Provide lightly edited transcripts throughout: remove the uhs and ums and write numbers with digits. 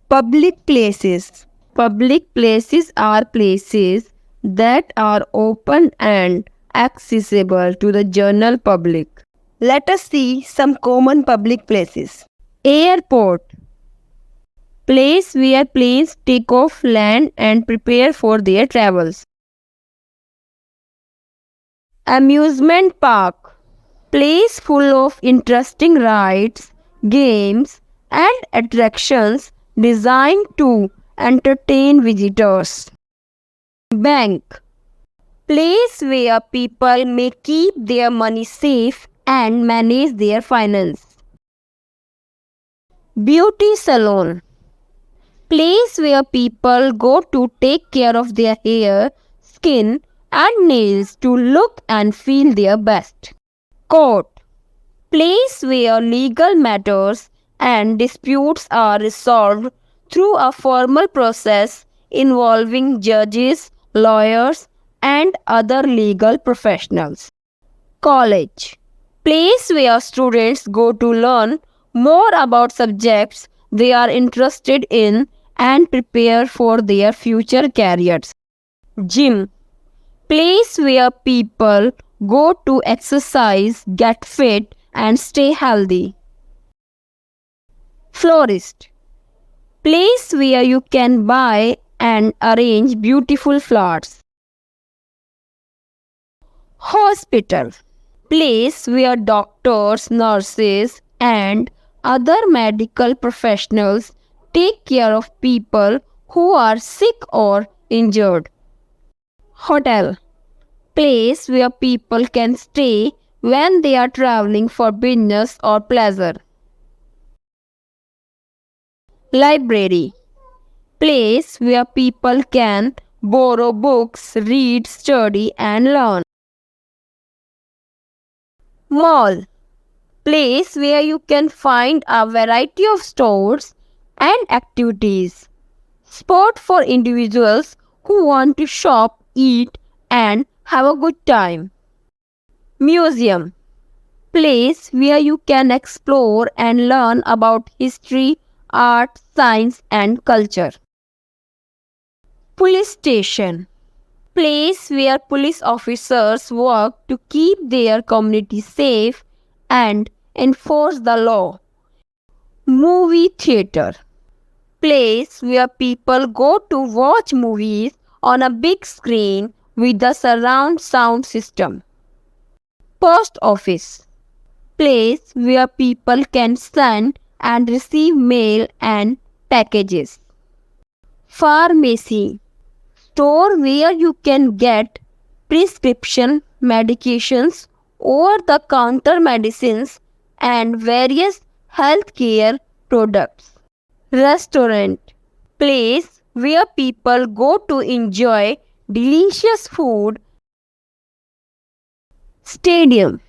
Public places. Public places are places that are open and accessible to the general public. Let us see some common public places. Airport. Place where planes take off, land and prepare for their travels. Amusement park. Place full of interesting rides, games and attractions designed to entertain visitors. Bank. Place where people may keep their money safe and manage their finance. Beauty salon. Place where people go to take care of their hair, skin and nails to look and feel their best. Court. Place where legal matters and disputes are resolved through a formal process involving judges, lawyers, and other legal professionals. College. Place where students go to learn more about subjects they are interested in and prepare for their future careers. Gym. Place where people go to exercise, get fit, and stay healthy. Florist. Place where you can buy and arrange beautiful flowers. Hospital. Place where doctors, nurses, and other medical professionals take care of people who are sick or injured. Hotel. Place where people can stay when they are traveling for business or pleasure. Library. Place where people can borrow books, read, study, and learn. Mall. Place where you can find a variety of stores and activities. Spot for individuals who want to shop, eat, and have a good time. Museum. Place where you can explore and learn about history, art, science, and culture. Police station. Place where police officers work to keep their community safe and enforce the law. Movie theater. Place where people go to watch movies on a big screen with the surround sound system. Post office. Place where people can send and receive mail and packages. Pharmacy. Store where you can get prescription medications, over-the-counter medicines, and various healthcare products. Restaurant. Place where people go to enjoy delicious food. Stadium.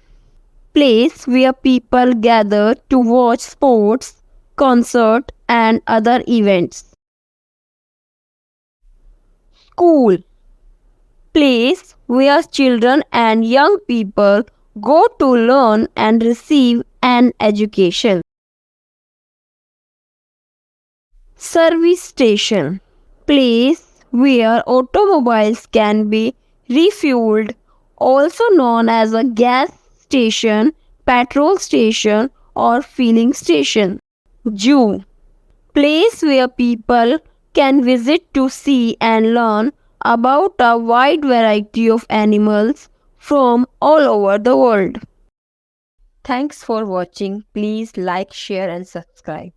Place where people gather to watch sports, concert, and other events. School. Place where children and young people go to learn and receive an education. Service station. Place where automobiles can be refueled, also known as a gas station, petrol station, or filling station. Zoo. Place where people can visit to see and learn about a wide variety of animals from all over the world. Thanks for watching. Please like, share and subscribe.